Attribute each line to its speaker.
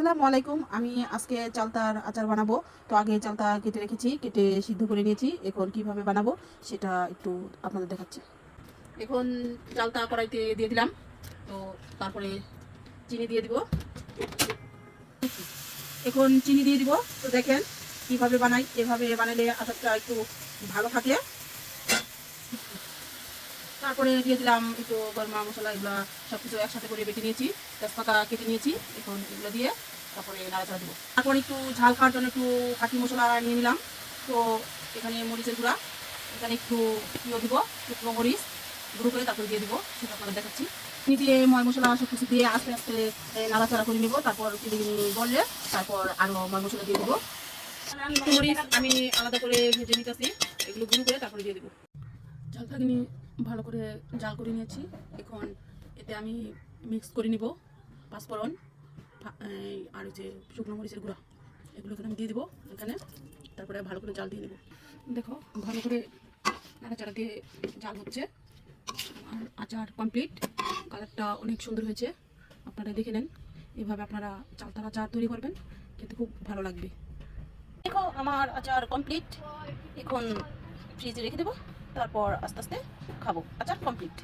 Speaker 1: আসসালামু আলাইকুম। আমি আজকে চালতার আচার বানাবো। তো আগে চালতা কেটে রেখেছি, কেটে সিদ্ধ করে নিয়েছি। এখন কিভাবে বানাবো সেটা একটু আপনাদের দেখাচ্ছি। এখন চালতা কড়াইতে দিয়ে দিলাম। তো তারপরে চিনি দিয়ে দিব। এখন চিনি দিয়ে দিব। তো দেখেন কিভাবে বানাই, এভাবে বানালে আচারটা একটু ভালো থাকে। তারপরে দিয়ে দিলাম একটু গরম মশলা, এগুলো সব কিছু একসাথে করে বেটে নিয়েছি। তেজপাতা কেটে নিয়েছি। এখন এগুলো দিয়ে তারপরে নাড়াচাড়া দেবো। তারপর একটু ঝাল খাওয়ার জন্য একটু খাঁটি মশলা নিয়ে নিলাম। তো এখানে মরিচের গুঁড়া, এখানে একটু ইয়ে দিব, শুকনো মরিচ গুঁড়ো করে তারপরে দিয়ে দিব, সেটা আপনাদের দেখাচ্ছি। দিয়ে ময় মশলা সব কিছু দিয়ে আস্তে আস্তে নাড়াচাড়া করে নেবো। তারপর বললে তারপর আরও ময় মশলা দিয়ে দেবো। মরিচ আমি আলাদা করে ভেজে নিতেছি, এগুলো গুঁড়ো করে তারপরে দিয়ে দেবো। ঝালটাকে নিয়ে ভালো করে জাল করে নিয়েছি। এখন এতে আমি মিক্স করে নিব পাঁচফোড়ন আর যে শুকনো মরিচের গুঁড়া, এগুলো এখানে আমি দিয়ে দেবো এখানে। তারপরে ভালো করে জাল দিয়ে দেবো। দেখো ভালো করে নাড়াচাড়া দিয়ে জাল হচ্ছে। আর আচার কমপ্লিট। কালারটা অনেক সুন্দর হয়েছে, আপনারা দেখে নেন। এভাবে আপনারা চালতার আচার তৈরি করবেন, খেতে খুব ভালো লাগবে। দেখো আমার আচার কমপ্লিট। এখন ফ্রিজে রেখে দেবো, তারপর আস্তে আস্তে খাবো। আচার কমপ্লিট।